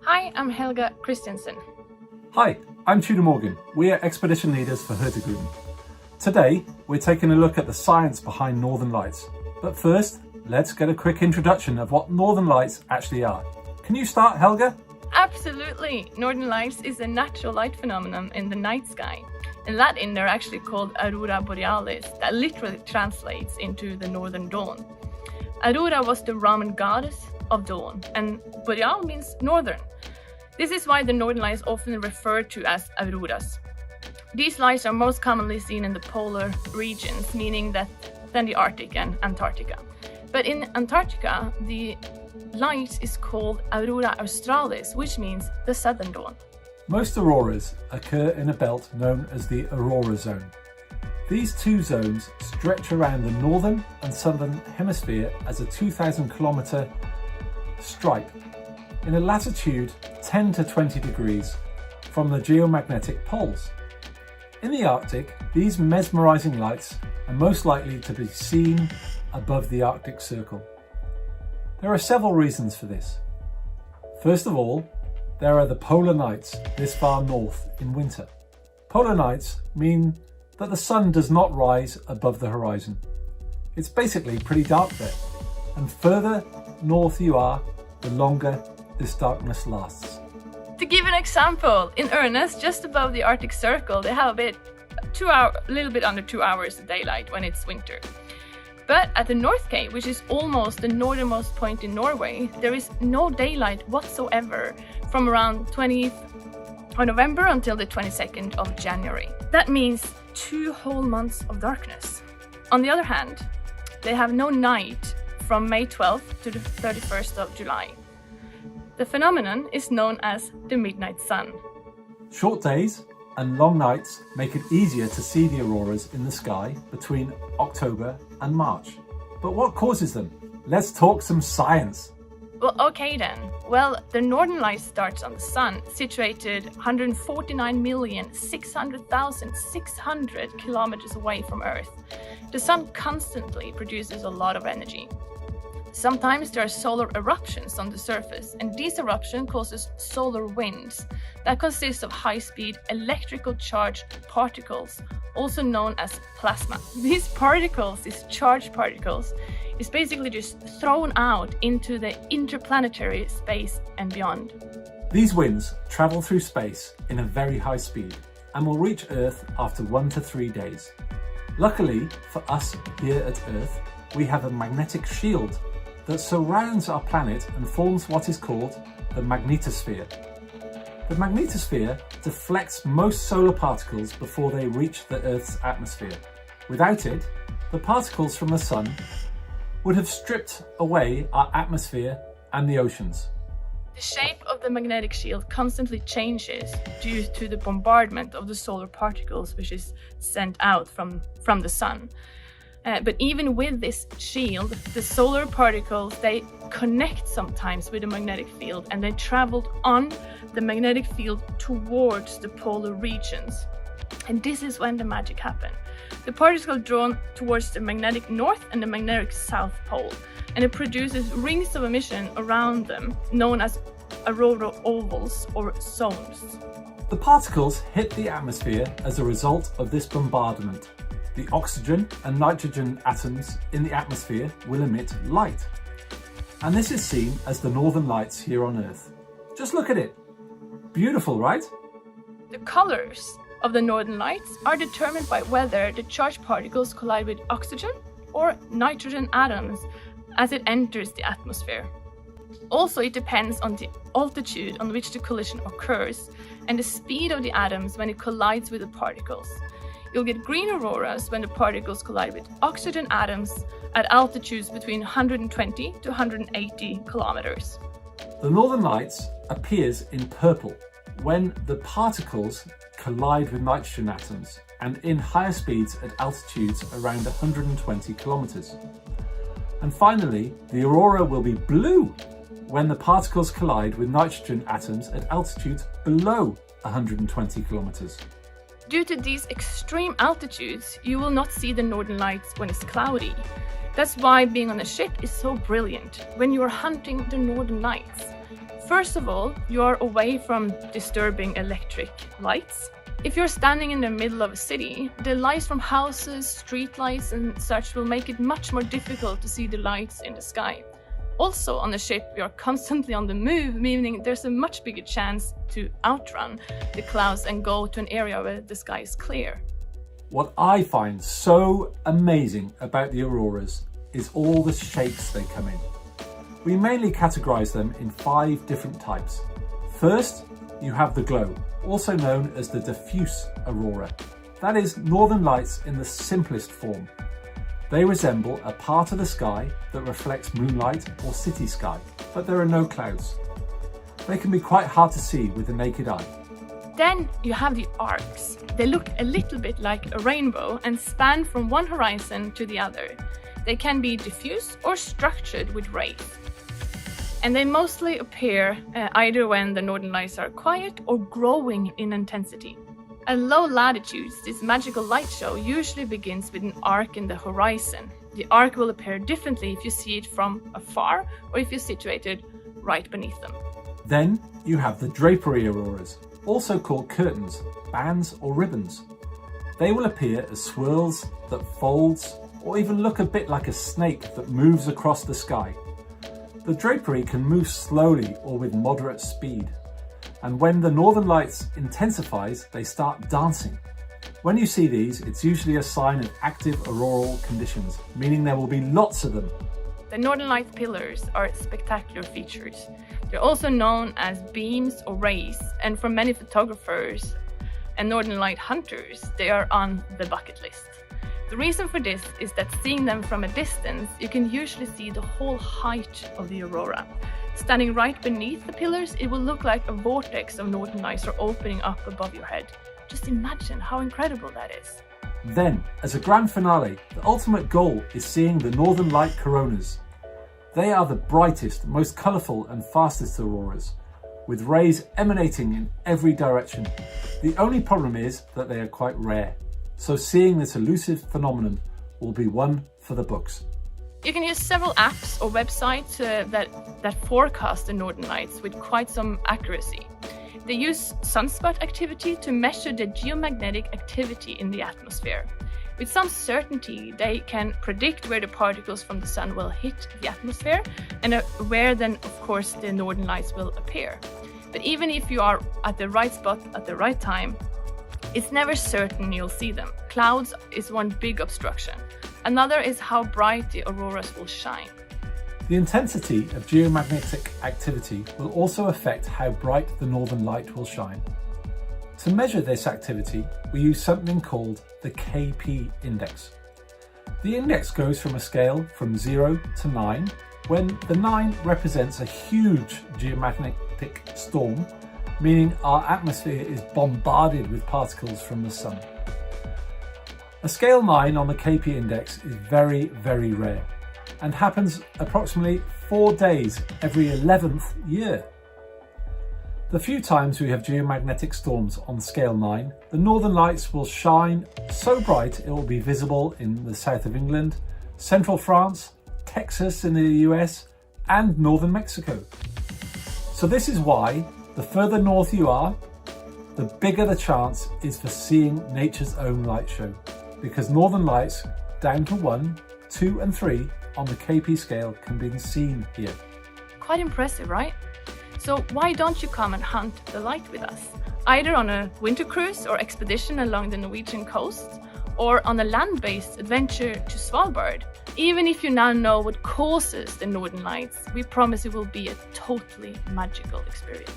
Hi, I'm Helga Christensen. Hi, I'm Tudor Morgan. We are expedition leaders for Hurtigruten. Today, we're taking a look at the science behind Northern Lights. But first, let's get a quick introduction of what Northern Lights actually are. Can you start, Helga? Absolutely! Northern Lights is a natural light phenomenon in the night sky. In Latin, they're actually called Aurora Borealis, that literally translates into the northern dawn. Aurora was the Roman goddess of dawn, and Boreal means northern. This is why the northern lights are often referred to as auroras. These lights are most commonly seen in the polar regions, meaning that than the Arctic and Antarctica. But in Antarctica, the light is called Aurora Australis, which means the southern dawn. Most auroras occur in a belt known as the aurora zone. These two zones stretch around the northern and southern hemisphere as a 2,000 kilometre stripe in a latitude 10 to 20 degrees from the geomagnetic poles. In the Arctic, these mesmerising lights are most likely to be seen above the Arctic Circle. There are several reasons for this. First of all, there are the polar nights this far north in winter. Polar nights mean that the sun does not rise above the horizon. It's basically pretty dark there, and further north you are, the longer this darkness lasts. To give an example, in Ernest, just above the Arctic Circle, they have a little bit under 2 hours of daylight when it's winter. But at the North Cape, which is almost the northernmost point in Norway, there is no daylight whatsoever from around 20th of November until the 22nd of January. That means 2 whole months of darkness. On the other hand, they have no night from May 12th to the 31st of July. The phenomenon is known as the midnight sun. Short days and long nights make it easier to see the auroras in the sky between October and March. But what causes them? Let's talk some science. Well, okay then. Well, the northern light starts on the sun, situated 149,600,600 kilometers away from Earth. The sun constantly produces a lot of energy. Sometimes there are solar eruptions on the surface, and these eruptions causes solar winds that consist of high-speed electrical charged particles, also known as plasma. These charged particles, is basically just thrown out into the interplanetary space and beyond. These winds travel through space in a very high speed and will reach Earth after 1 to 3 days. Luckily for us here at Earth, we have a magnetic shield that surrounds our planet and forms what is called the magnetosphere. The magnetosphere deflects most solar particles before they reach the Earth's atmosphere. Without it, the particles from the sun would have stripped away our atmosphere and the oceans. The shape of the magnetic shield constantly changes due to the bombardment of the solar particles which is sent out from the sun. But even with this shield, the solar particles, they connect sometimes with the magnetic field, and they traveled on the magnetic field towards the polar regions. And this is when the magic happened. The particles are drawn towards the magnetic north and the magnetic south pole, and it produces rings of emission around them, known as aurora ovals or zones. The particles hit the atmosphere as a result of this bombardment. The oxygen and nitrogen atoms in the atmosphere will emit light. And this is seen as the northern lights here on Earth. Just look at it. Beautiful, right? The colors of the northern lights are determined by whether the charged particles collide with oxygen or nitrogen atoms as it enters the atmosphere. Also, it depends on the altitude on which the collision occurs and the speed of the atoms when it collides with the particles. You'll get green auroras when the particles collide with oxygen atoms at altitudes between 120 to 180 kilometers. The northern lights appears in purple when the particles collide with nitrogen atoms and in higher speeds at altitudes around 120 kilometers. And finally, the aurora will be blue when the particles collide with nitrogen atoms at altitudes below 120 kilometers. Due to these extreme altitudes, you will not see the northern lights when it's cloudy. That's why being on a ship is so brilliant when you are hunting the northern lights. First of all, you are away from disturbing electric lights. If you're standing in the middle of a city, the lights from houses, street lights and such will make it much more difficult to see the lights in the sky. Also on the ship, you're constantly on the move, meaning there's a much bigger chance to outrun the clouds and go to an area where the sky is clear. What I find so amazing about the auroras is all the shapes they come in. We mainly categorize them in 5 different types. First, you have the glow, also known as the diffuse aurora. That is northern lights in the simplest form. They resemble a part of the sky that reflects moonlight or city sky, but there are no clouds. They can be quite hard to see with the naked eye. Then you have the arcs. They look a little bit like a rainbow and span from one horizon to the other. They can be diffuse or structured with rays. And they mostly appear either when the northern lights are quiet or growing in intensity. At low latitudes, this magical light show usually begins with an arc in the horizon. The arc will appear differently if you see it from afar or if you're situated right beneath them. Then you have the drapery auroras, also called curtains, bands or ribbons. They will appear as swirls that folds or even look a bit like a snake that moves across the sky. The drapery can move slowly or with moderate speed. And when the northern lights intensifies, they start dancing. When you see these, it's usually a sign of active auroral conditions, meaning there will be lots of them. The northern light pillars are spectacular features. They're also known as beams or rays, and for many photographers and northern light hunters, they are on the bucket list. The reason for this is that seeing them from a distance, you can usually see the whole height of the aurora. Standing right beneath the pillars, it will look like a vortex of northern lights are opening up above your head. Just imagine how incredible that is. Then, as a grand finale, the ultimate goal is seeing the northern light coronas. They are the brightest, most colourful and fastest auroras, with rays emanating in every direction. The only problem is that they are quite rare, so seeing this elusive phenomenon will be one for the books. You can use several apps or websites that forecast the northern lights with quite some accuracy. They use sunspot activity to measure the geomagnetic activity in the atmosphere. With some certainty, they can predict where the particles from the sun will hit the atmosphere and where then, of course, the northern lights will appear. But even if you are at the right spot at the right time, it's never certain you'll see them. Clouds is one big obstruction. Another is how bright the auroras will shine. The intensity of geomagnetic activity will also affect how bright the northern light will shine. To measure this activity, we use something called the KP index. The index goes from a scale from 0 to 9, when the 9 represents a huge geomagnetic storm, meaning our atmosphere is bombarded with particles from the sun. A scale 9 on the KP index is very, very rare and happens approximately 4 days every 11th year. The few times we have geomagnetic storms on scale 9, the northern lights will shine so bright it will be visible in the south of England, central France, Texas in the US, and northern Mexico. So this is why the further north you are, the bigger the chance is for seeing nature's own light show, because northern lights down to 1, 2 and 3 on the KP scale can be seen here. Quite impressive, right? So why don't you come and hunt the light with us? Either on a winter cruise or expedition along the Norwegian coast, or on a land-based adventure to Svalbard. Even if you now know what causes the northern lights, we promise it will be a totally magical experience.